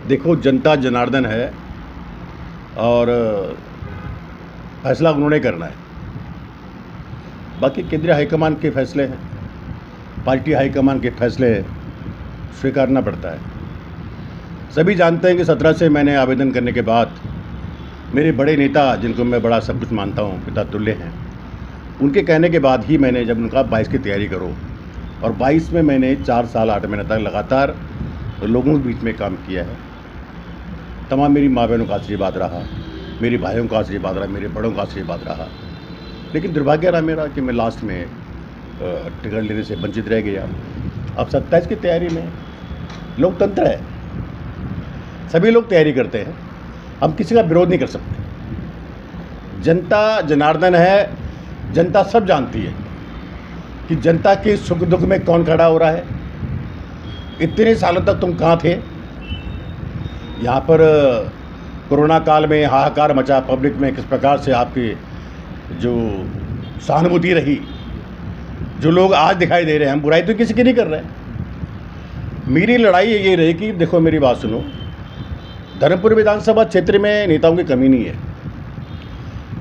देखो, जनता जनार्दन है और फैसला उन्होंने करना है। बाकी केंद्रीय हाईकमान के फैसले हैं, पार्टी हाईकमान के फैसले स्वीकारना पड़ता है। सभी जानते हैं कि 17 से मैंने आवेदन करने के बाद मेरे बड़े नेता, जिनको मैं बड़ा सब कुछ मानता हूँ, पिता तुल्य हैं, उनके कहने के बाद ही मैंने जब उनका 22 की तैयारी करो, और 22 में मैंने 4 साल 8 महीने तक लगातार लोगों के बीच में काम किया है। तमाम मेरी माँ बहनों का आशीर्वाद रहा, मेरे भाइयों का आशीर्वाद रहा, मेरे बड़ों का आशीर्वाद रहा। लेकिन दुर्भाग्य रहा मेरा कि मैं लास्ट में टिकट लेने से वंचित रह गया। अब 27 की तैयारी में लोकतंत्र है, सभी लोग तैयारी करते हैं, हम किसी का विरोध नहीं कर सकते। जनता जनार्दन है, जनता सब जानती है कि जनता के सुख दुख में कौन खड़ा हो रहा है। इतने सालों तक तुम कहाँ थे? यहाँ पर कोरोना काल में हाहाकार मचा, पब्लिक में किस प्रकार से आपकी जो सहानुभूति रही, जो लोग आज दिखाई दे रहे हैं। हम बुराई तो किसी की नहीं कर रहे हैं। मेरी लड़ाई ये रही कि देखो, मेरी बात सुनो, धर्मपुर विधानसभा क्षेत्र में नेताओं की कमी नहीं है।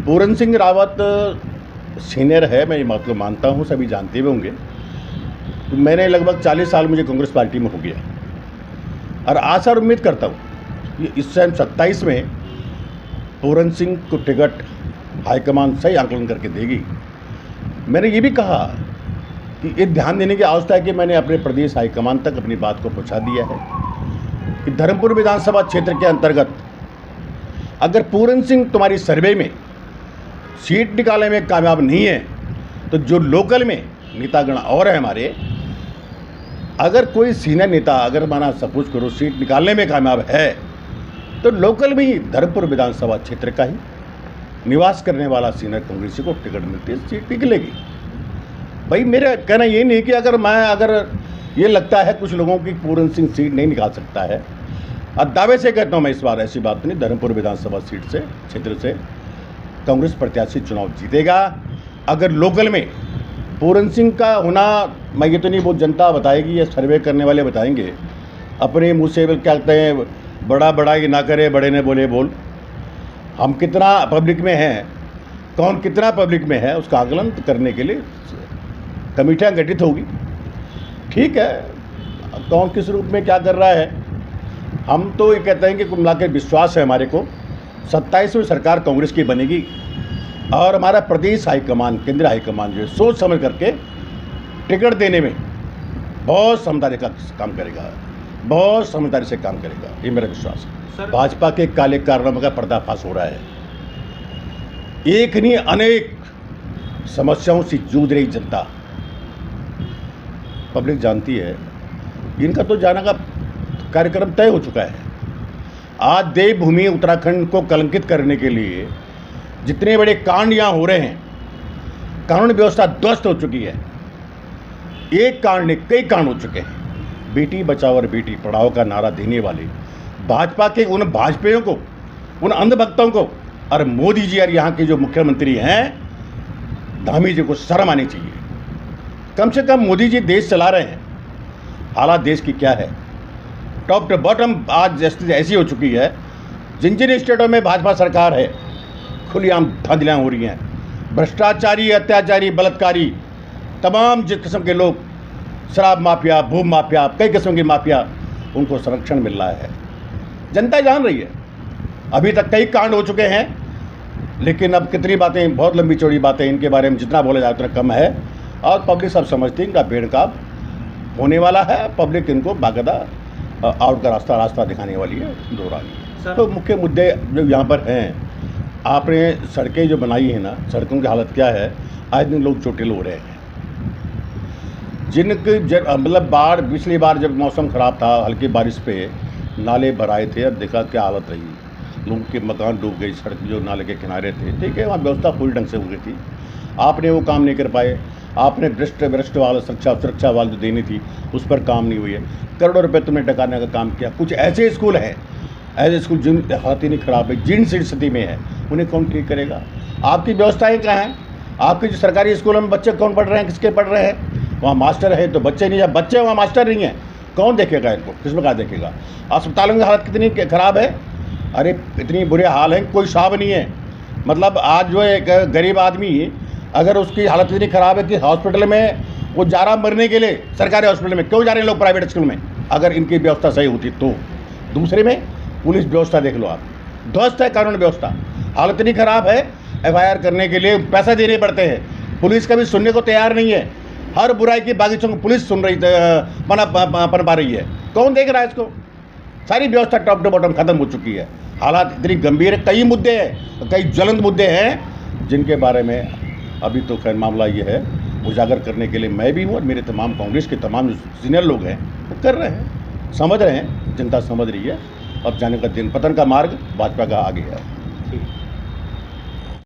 पूरन सिंह रावत सीनियर है, मैं ये बात को मानता हूँ, सभी जानते हुए होंगे। तो मैंने लगभग 40 साल मुझे कांग्रेस पार्टी में हो गया, और आशा और उम्मीद करता हूँ कि इस टाइम 27 में पूरन सिंह को टिकट हाईकमान सही आकलन करके देगी। मैंने ये भी कहा कि ये ध्यान देने की आवश्यकता है कि मैंने अपने प्रदेश हाईकमान तक अपनी बात को पहुँचा दिया है कि धर्मपुर विधानसभा क्षेत्र के अंतर्गत अगर पूरन सिंह तुम्हारी सर्वे में सीट निकालने में कामयाब नहीं है, तो जो लोकल में नेतागण और है हमारे, अगर कोई सीनियर नेता अगर माना सपोज करो सीट निकालने में कामयाब है, तो लोकल में ही धर्मपुर विधानसभा क्षेत्र का ही निवास करने वाला सीनियर कांग्रेसी को टिकट मिलती है, सीट निकलेगी। भाई मेरा कहना ये नहीं कि अगर ये लगता है कुछ लोगों की पूरन सिंह सीट नहीं निकाल सकता है, और दावे से कहता हूँ मैं, इस बार ऐसी बात नहीं, धर्मपुर विधानसभा सीट से क्षेत्र से कांग्रेस प्रत्याशी चुनाव जीतेगा। अगर लोकल में पूरन सिंह का होना, मैं ये तो नहीं, वो जनता बताएगी या सर्वे करने वाले बताएंगे। अपने मुँह से क्या कहते हैं, बड़ा बड़ाई ना करे, बड़े ने बोले बोल। हम कितना पब्लिक में हैं, कौन कितना पब्लिक में है, उसका आकलन करने के लिए कमेटियाँ गठित होगी। ठीक है, कौन किस रूप में क्या कर रहा है, हम तो ये कहते हैं कि कुल मिलाकर विश्वास है हमारे को 27 में सरकार कांग्रेस की बनेगी, और हमारा प्रदेश हाईकमान, केंद्रीय हाईकमान जो सोच समझ करके टिकट देने में बहुत समझदारी का काम करेगा, बहुत समझदारी से काम करेगा, ये मेरा विश्वास है। भाजपा के काले कारनामों का पर्दाफाश हो रहा है। एक नहीं, अनेक समस्याओं से जूझ रही जनता, पब्लिक जानती है। इनका तो जाने का कार्यक्रम तय हो चुका है। आज देवभूमि उत्तराखंड को कलंकित करने के लिए जितने बड़े कांड यहाँ हो रहे हैं, कानून व्यवस्था ध्वस्त हो चुकी है। एक कांड नहीं, कई कांड हो चुके हैं। बेटी बचाओ और बेटी पढ़ाओ का नारा देने वाले भाजपा के उन भाजपाइयों को, उन अंधभक्तों को, और मोदी जी और यहाँ के जो मुख्यमंत्री हैं धामी जी को शर्म आनी चाहिए। कम से कम मोदी जी देश चला रहे हैं। हालात देश की क्या है, टॉप टू बॉटम आज स्थिति ऐसी हो चुकी है, जिन जिन स्टेटों में भाजपा सरकार है, खुलेआम धांधलियाँ हो रही हैं। भ्रष्टाचारी, अत्याचारी, बलात्कारी, तमाम जिस किस्म के लोग, शराब माफिया, भूमि माफिया, कई किस्म की माफिया, उनको संरक्षण मिल रहा है। जनता जान रही है। अभी तक कई कांड हो चुके हैं, लेकिन अब कितनी बातें, बहुत लंबी चौड़ी बातें, इनके बारे में जितना बोला जाए उतना कम है, और पब्लिक सब समझती है इनका बेनकाब होने वाला है। पब्लिक इनको बाकायदा आउट का रास्ता दिखाने वाली है, दोहरानी। तो मुख्य मुद्दे जो यहाँ पर हैं, आपने सड़कें जो बनाई हैं ना, सड़कों की हालत क्या है, आज दिन लोग चोटिल हो रहे हैं। जिनके मतलब बाढ़, पिछली बार जब मौसम ख़राब था, हल्की बारिश पे नाले भराए थे, और देखा क्या हालत रही, लोगों के मकान डूब गई, सड़क जो नाले के किनारे थे। ठीक है, वहाँ व्यवस्था पूरी ढंग से हो गई थी, आपने वो काम नहीं कर पाए। आपने भ्रष्ट वाला सुरक्षा वाल जो देनी थी, उस पर काम नहीं हुई है। करोड़ों रुपए तुमने डकाने का काम किया। कुछ ऐसे स्कूल हैं, ऐसे स्कूल जिन हालत ही नहीं खराब है, जिन स्थिति में है, उन्हें कौन ठीक करेगा? आपकी व्यवस्थाएँ कहाँ हैं? आपके जो सरकारी स्कूलों में बच्चे कौन पढ़ रहे हैं, किसके पढ़ रहे हैं? वहाँ मास्टर है तो बच्चे नहीं है, बच्चे वहाँ मास्टर नहीं हैं, कौन देखेगा इनको, किस प्रकार देखेगा? अस्पतालों की हालत कितनी ख़राब है, अरे इतनी बुरे हाल है, कोई साब नहीं है। मतलब आज जो एक गरीब आदमी, अगर उसकी हालत इतनी ख़राब है कि हॉस्पिटल में वो जा रहा मरने के लिए, सरकारी हॉस्पिटल में क्यों जा रहे हैं लोग प्राइवेट स्कूल में, अगर इनकी व्यवस्था सही होती तो। दूसरे में पुलिस व्यवस्था देख लो आप, ध्वस्त है कानून व्यवस्था, हालत इतनी ख़राब है, FIR करने के लिए पैसा देने पड़ते हैं, पुलिस कभी सुनने को तैयार नहीं है। हर बुराई की बागीचों को पुलिस सुन रही पन पा रही है, कौन देख रहा है इसको? सारी व्यवस्था टॉप टू बॉटम खत्म हो चुकी है। हालात इतनी गंभीर है, कई मुद्दे हैं, कई ज्वलंत मुद्दे हैं जिनके बारे में अभी तो खैर मामला ये है, उजागर करने के लिए मैं भी हूँ और मेरे तमाम कांग्रेस के तमाम जो सीनियर लोग हैं वो कर रहे हैं, समझ रहे हैं, जनता समझ रही है। अब जाने का दिन पतन का मार्ग भाजपा का आगे है।